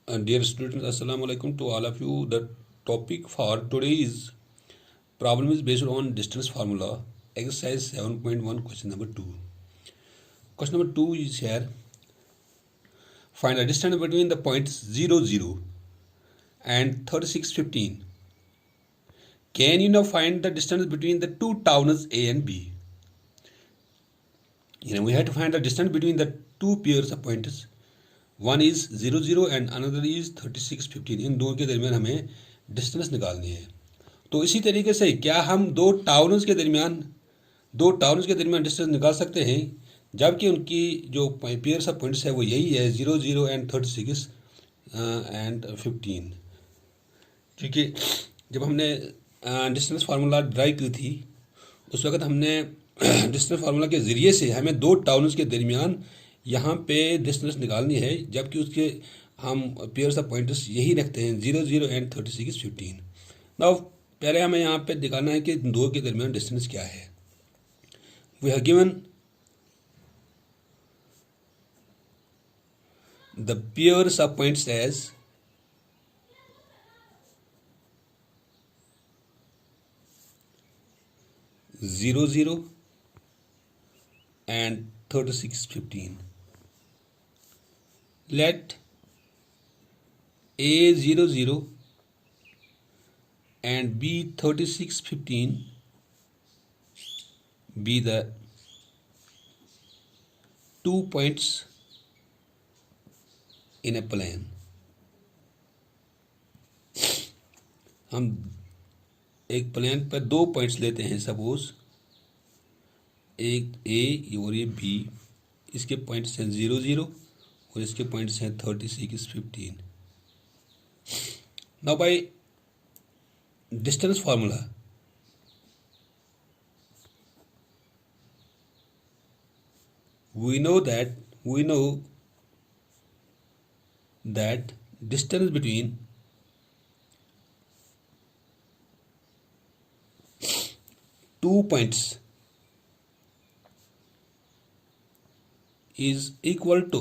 Dear students, Assalamu alaikum to all of you. The topic for today's problem is based on distance formula, exercise 7.1, question number 2. Question number 2 is here. Find the distance between the points 0, 0 and 36, 15. Can you now find the distance between the two towns A and B? We have to find the distance between the two pairs of points. One is 0, 0 and another is 36, 15. इन दो के दरमियान हमें distance निकालनी है. तो इसी तरीके से क्या हम दो टाउन्स के दरमियान डिस्टेंस निकाल सकते हैं, जबकि उनकी जो पेयर्स ऑफ पॉइंट्स है वो यही है 0, 0 एंड 36 एंड 15. क्योंकि जब हमने डिस्टेंस फार्मूला ड्राइव की थी उस वक्त हमने डिस्टेंस फार्मूला के ज़रिए से हमें दो टाउन्स के दरमियान यहाँ पे डिस्टेंस निकालनी है, जबकि उसके हम पेयर्स ऑफ पॉइंट्स यही रखते हैं 0, 0 एंड 36, 15. नाउ पहले हमें यहाँ पे दिखाना है कि दो के दरमियान डिस्टेंस क्या है. We have given the pairs of points as 0, 0 and 36, 15. Let A 0, 0 and B 36, 15 be the 2 points in a plane. हम एक प्लेन पर दो पॉइंट्स लेते हैं. सपोज एक ए और ये बी, इसके पॉइंट्स हैं 0, 0 और इसके पॉइंट्स हैं 36, 15. Now by distance formula we know that distance between two points is equal to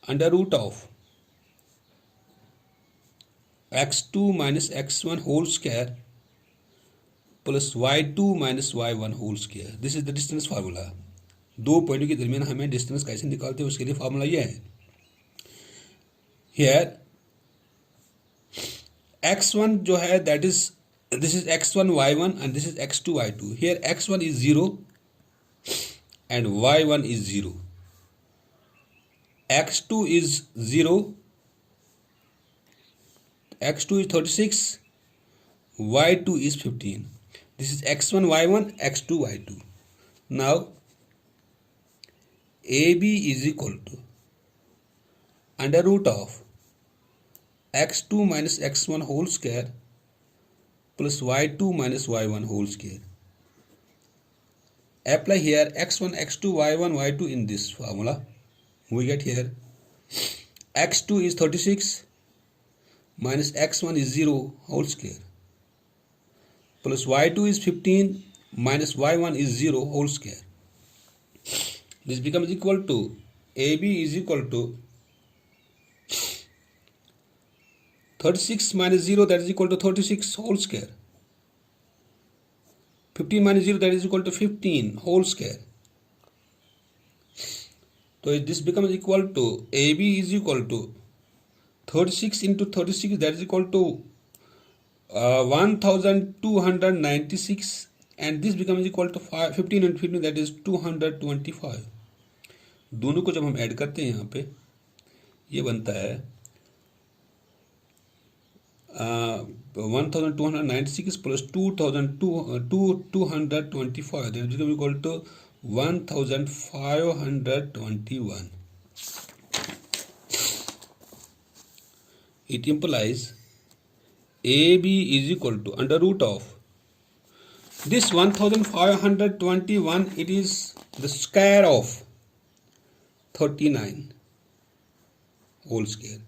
under root of x2 minus x1 whole square plus y2 minus y1 whole square. This is the distance formula. दो पॉइंटों के दरमियान हमें distance कैसे निकालते हैं उसके लिए formula यह है. हियर x1 जो है that is this is x1 y1 and this is x2 y2. Here x1 is 0 and y1 is 0. x2 is 0, x2 is 36, y2 is 15. This is x1 y1, x2 y2. Now AB is equal to under root of x2 minus x1 whole square plus y2 minus y1 whole square. Apply here x1, x2, y1, y2 in this formula. We get here x2 is 36 minus x1 is 0 whole square plus y2 is 15 minus y1 is 0 whole square. This becomes equal to AB is equal to 36 minus 0, that is equal to 36 whole square. 15 minus 0, that is equal to 15 whole square. So this becomes equal to AB is equal to 36 into 36, that is equal to 1296, and this becomes equal to 15 and 15, that is 225. दोनों को जब हम add करते हैं यहाँ पे ये बनता है 1296 plus 225, that is equal to 1521. It implies AB is equal to under root of this 1521, it is the square of 39 whole square.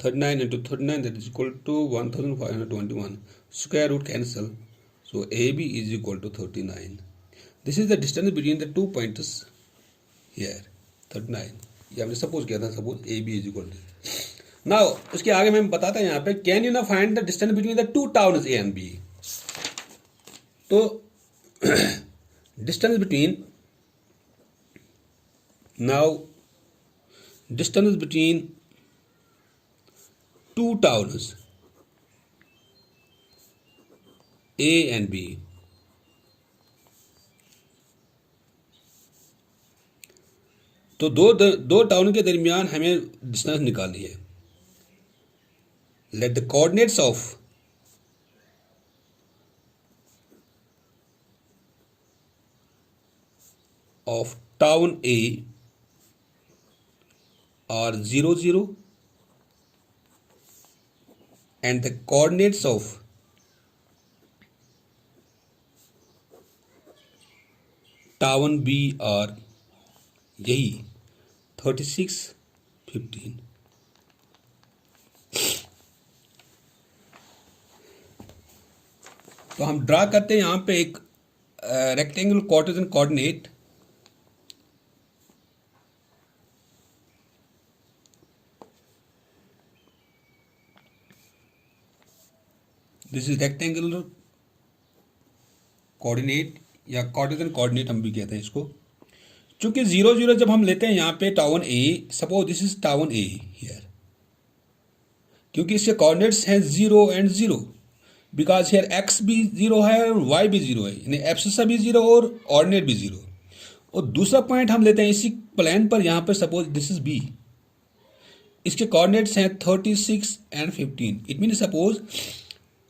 39 into 39, that is equal to 1521. Square root cancel. So AB is equal to 39. This is the distance between the two points here. 39. ये हमने suppose किया था, suppose AB is equal to. Now उसके आगे मैं बताता हूं यहाँ पे, कैन यू ना find the distance between the two towns A and B. तो distance between, now distance between two towns A and B. तो दो टाउन के दरमियान हमें डिस्टेंस निकालनी है। Let the coordinates of town A are 0 0 and the coordinates of town B are यही 36 15। तो हम ड्रा करते हैं यहां पे एक rectangular Cartesian coordinate. This is rectangular coordinate या कार्टेशियन कोऑर्डिनेट हम भी कहते हैं इसको। चूंकि 0 0 जब हम लेते हैं यहाँ पे town A, suppose this is town A here, क्योंकि इसके कोऑर्डिनेट्स हैं 0 and 0, बिकॉज हियर एक्स भी 0 है और वाई भी 0 है, यानी एब्सिसा भी 0 और ऑर्डिनेट भी 0। और दूसरा पॉइंट हम लेते हैं इसी प्लेन पर, यहाँ पर सपोज दिस इज बी, इसके कोऑर्डिनेट्स हैं 36 and 15। इट मीन सपोज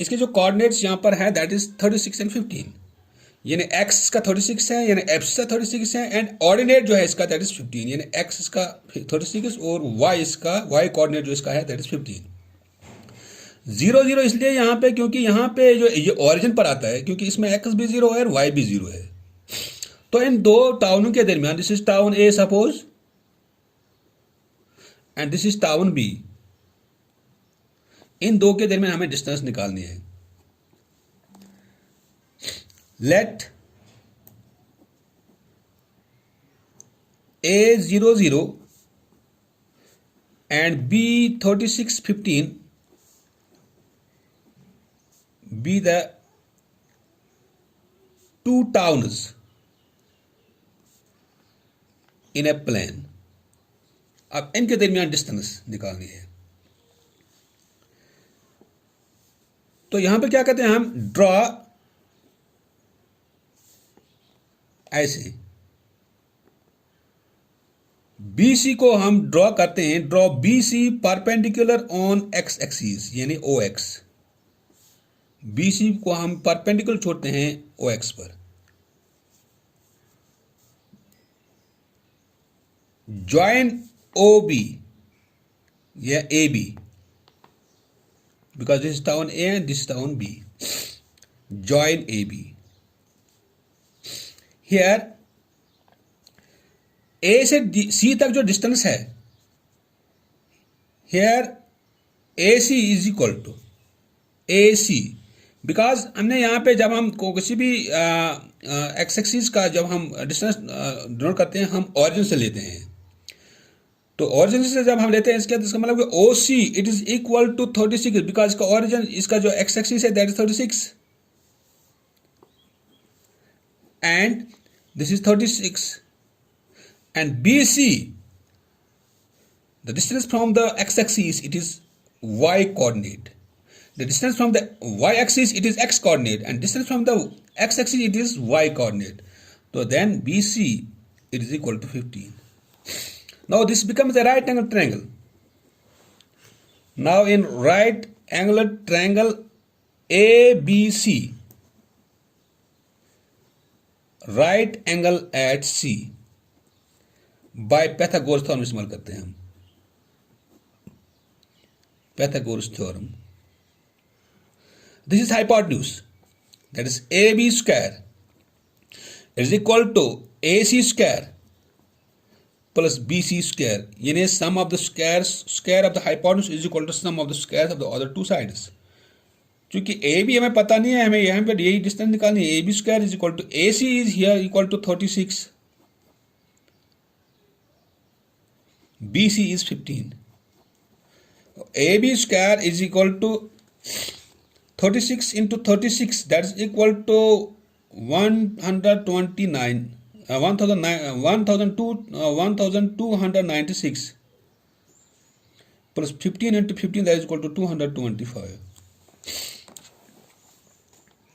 इसके जो कोऑर्डिनेट्स यहाँ पर है दैट इज 36 and 15, यानी एक्स का 36 है, यानी एब्सिसा 36 है, एंड ऑर्डिनेट जो है इसका दैट इज 15, यानी एक्स इसका 36 और वाई इसका, वाई कोऑर्डिनेट जो इसका है दैट इज 15। 0 0 इसलिए यहाँ पे क्योंकि यहाँ पे जो ये ओरिजिन पर आता है, क्योंकि इसमें एक्स भी 0 है और वाई भी 0 है। तो इन दो टाउनों के दरमियान, this is town A suppose and this is town B, इन दो के दरमियान हमें डिस्टेंस निकालनी है। Let A 0 0 and B 36 15 be the two towns in a plane। अब इनके दरमियान डिस्टेंस निकालनी है। तो यहां पे क्या कहते हैं हम, ड्रॉ ऐसे BC को हम ड्रॉ करते हैं, draw BC perpendicular on x axis यानी OX। BC को हम परपेंडिकुलर छोड़ते हैं OX पर। ज्वाइन OB या AB, because this is town A and this is town B, join AB। Here A से C तक जो डिस्टेंस है, here AC is equal to AC, because हमने यहाँ पे जब हम किसी भी एक्स एक्सिस का जब हम डिस्टेंस डिनोट करते हैं हम ऑरिजिन से लेते हैं। तो ऑरिजिन से जब हम लेते हैं इसका मतलब OC it is equal to 36, because इसका ऑरिजिन, इसका जो एक्स एक्सिस है that is 36 and this is 36, and BC, the distance from the x-axis it is y coordinate, the distance from the y-axis it is x coordinate, and distance from the x-axis it is y coordinate. So then BC it is equal to 15. Now this becomes a right angle triangle. Now in right angular triangle ABC, right angle at C, by Pythagoras theorem इस्तेमाल करते हैं हम, Pythagoras theorem. This is hypotenuse that is AB square is equal to AC square plus BC square, यानी sum of the square of the hypotenuse is equal to sum of the square of the other two sides. क्योंकि AB हमें पता नहीं है, हमें यहाँ पे यही डिस्टेंस निकालनी है। AB square is equal to AC is here equal to 36, BC is 15। AB square is equal to 36 into 36, that is equal to 129, 1296 plus 15 into 15, that is equal to 225.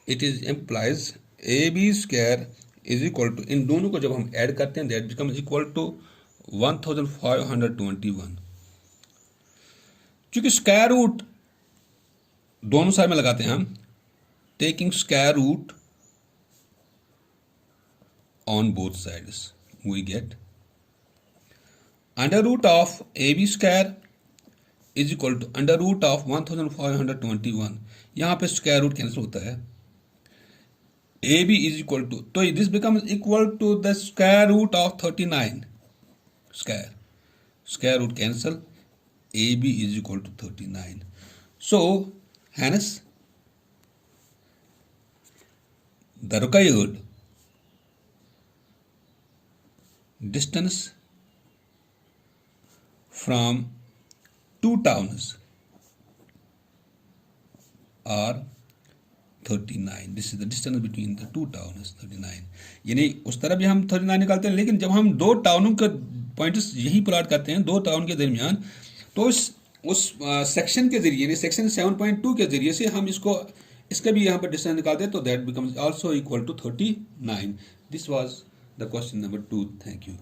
It is implies AB square is equal to, इन दोनों को जब हम add करते हैं, that becomes equal to 1521. चूंकि square root दोनों side में लगाते हैं हम, taking square root on both sides, we get under root of AB square is equal to under root of 1521. यहां पे स्क्वायर रूट कैंसिल होता है, AB is equal to, तो this becomes equal to the square root of 39 square root cancel, AB is equal to 39. So hence the required distance from two towns are 39. This is the distance between the two towns, 39. यानी उस तरफ भी हम 39 निकालते हैं, लेकिन जब हम दो टाउनों के पॉइंट्स यही प्लॉट करते हैं दो टाउन के दरमियान, तो उस सेक्शन के जरिए यानी सेक्शन 7.2 के जरिए से हम इसका भी यहाँ पर डिस्टेंस निकालते हैं, तो that becomes also equal to 39. This was the question number 2. Thank you.